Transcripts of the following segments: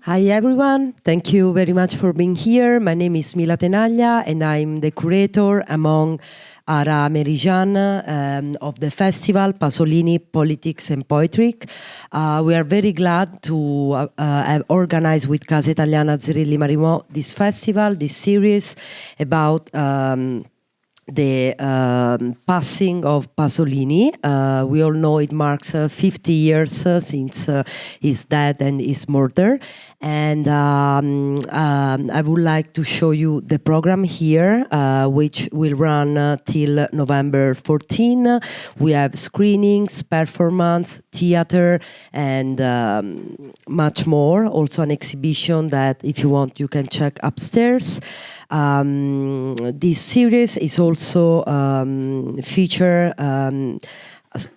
Hi everyone, thank you very much for being here. My name is Mila Tenaglia and I'm the curator among Ara Merjian of the festival Pasolini, Politics and Poetic. We are very glad to have organized with Casa Italiana Zerilli-marimò this festival, this series about the passing of Pasolini. We all know it marks 50 years since his death and his murder. And I would like to show you the program here, which will run till November 14. We have screenings, performance, theater, and much more. Also an exhibition that, if you want, you can check upstairs. This series is also feature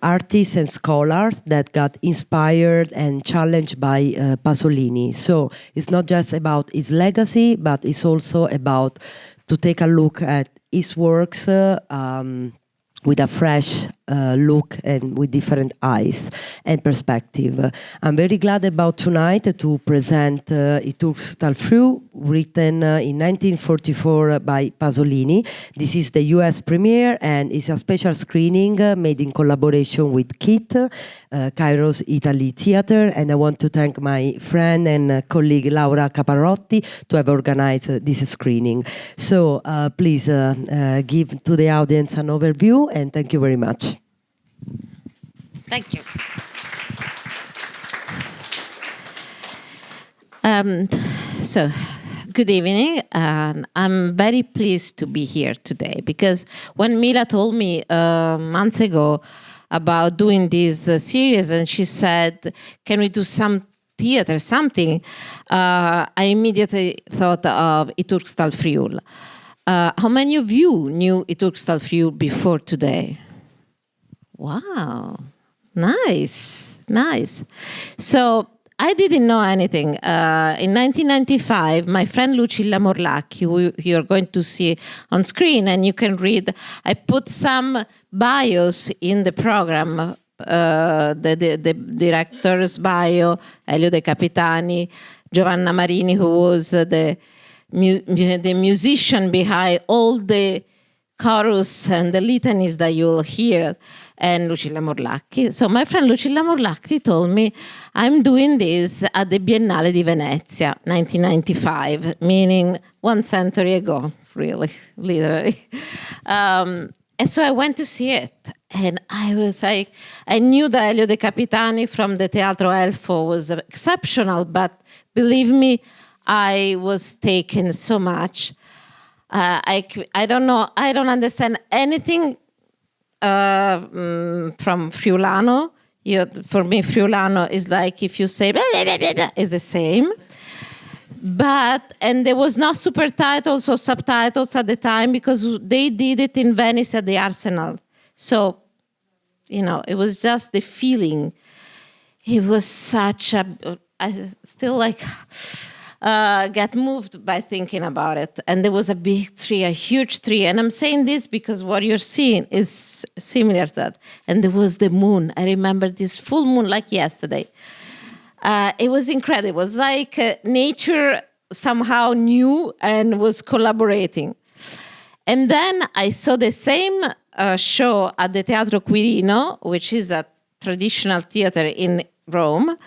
artists and scholars that got inspired and challenged by Pasolini. So it's not just about his legacy, but it's also about to take a look at his works with a fresh look and with different eyes and perspective. I'm very glad about tonight to present Turcs tal Friúl, written in 1944 by Pasolini. This is the US premiere and it's a special screening made in collaboration with KIT, Kairos Italy Theater, and I want to thank my friend and colleague Laura Caparrotti to have organized this screening. So please give to the audience an overview and thank you very much. Thank you. So, good evening. I'm very pleased to be here today because when Mila told me months ago about doing this series and she said, can we do some theater, something, I immediately thought of Turcs tal Friúl. How many of you knew Turcs tal Friúl before today? Wow, nice, nice. So I didn't know anything. In 1995, my friend Lucilla Morlacchi, who you're going to see on screen and you can read, I put some bios in the program, the director's bio, Elio De Capitani, Giovanna Marini, who was the musician behind all the chorus and the litanies that you'll hear, and Lucilla Morlacchi. So my friend Lucilla Morlacchi told me, I'm doing this at the Biennale di Venezia, 1995, meaning 1 century ago, really, literally. And so I went to see it. And I was like, I knew that Elio De Capitani from the Teatro Elfo was exceptional, but believe me, I was taken so much. I don't know, I don't understand anything from Friulano. For me, Friulano is like if you say blah, blah, blah, blah, blah, is the same. And there was no super titles or subtitles at the time because they did it in Venice at the Arsenale. So, you know, it was just the feeling. It was such a, I still like get moved by thinking about it. And there was a big tree, a huge tree. And I'm saying this because what you're seeing is similar to that. And there was the moon. I remember this full moon like yesterday. It was incredible. It was like nature somehow knew and was collaborating. And then I saw the same show at the Teatro Quirino, which is a traditional theater in Rome.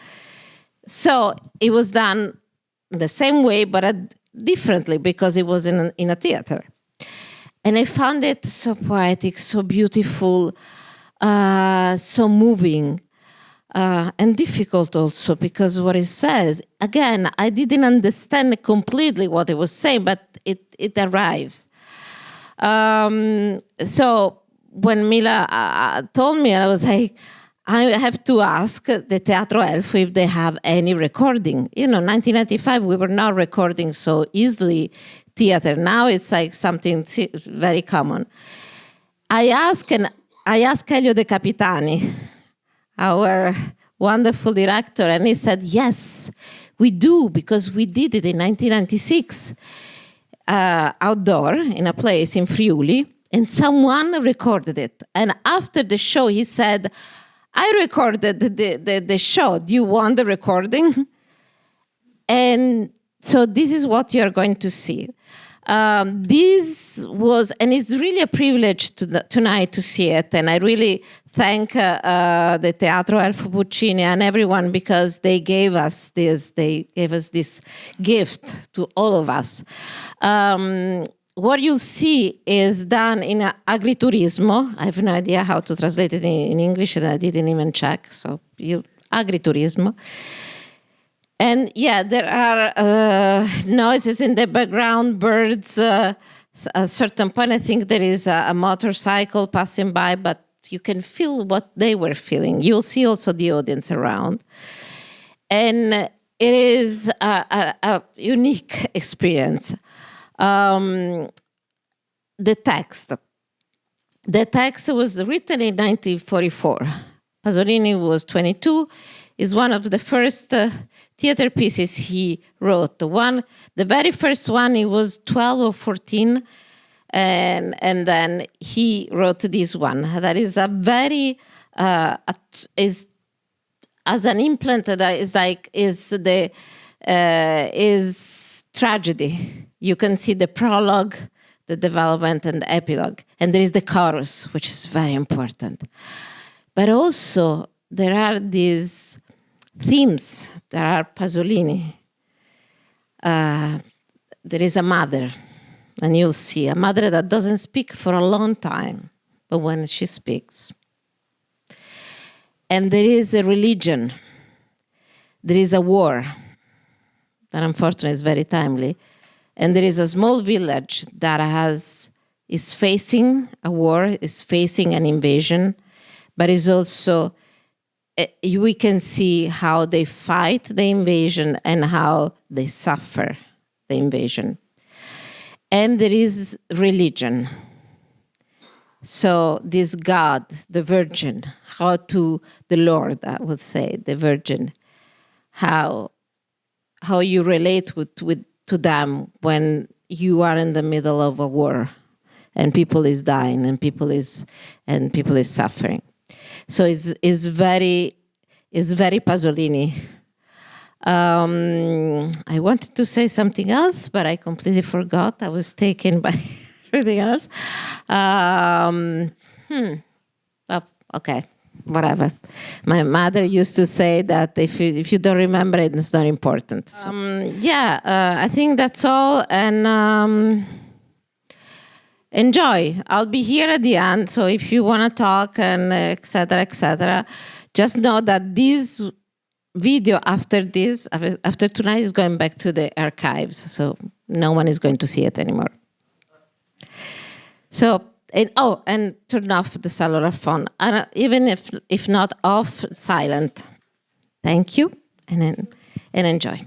So it was done the same way, but differently because it was in a theater. And I found it so poetic, so beautiful, so moving, and difficult also because what it says, again, I didn't understand completely what it was saying, but it arrives. So when Mila told me, I was like, I have to ask the Teatro Elfo if they have any recording. You know, 1995, we were not recording so easily theater. Now it's like something very common. I asked Elio De Capitani, our wonderful director, and he said, yes, we do, because we did it in 1996, outdoor in a place in Friuli, and someone recorded it. And after the show, he said, I recorded the show. Do you want the recording? And so this is what you're going to see. This was, and it's really a privilege tonight to see it. And I really thank the Teatro Elfo Puccini and everyone, because they gave us this gift to all of us. What you'll see is done in Agriturismo. I have no idea how to translate it in English, and I didn't even check. So Agriturismo. And yeah, there are noises in the background, birds. At a certain point, I think there is a motorcycle passing by, but you can feel what they were feeling. You'll see also the audience around. And it is a unique experience. The text. The text was written in 1944. Pasolini was 22. Is one of the first theater pieces he wrote. The very first one, he was 12 or 14, and then he wrote this one. That is a very is as an implant that is tragedy. You can see the prologue, the development, and the epilogue, and there is the chorus, which is very important. But also there are these themes that are Pasolini. There is a mother, and you'll see a mother that doesn't speak for a long time, but when she speaks. And there is a religion. There is a war that unfortunately is very timely. And there is a small village that is facing a war, is facing an invasion, but is also, we can see how they fight the invasion and how they suffer the invasion. And there is religion. So this God, the Virgin, how to the Lord, I would say, the Virgin, how you relate to them when you are in the middle of a war and people is dying and people is suffering. So it's very Pasolini. I wanted to say something else, but I completely forgot. I was taken by everything else. Okay, whatever. My mother used to say that if you don't remember it, it's not important. So. I think that's all. And enjoy. I'll be here at the end. So if you want to talk and et cetera, just know that this video after tonight is going back to the archives. So no one is going to see it anymore. So, and turn off the cellular phone. Even if not off, silent. Thank you, and enjoy.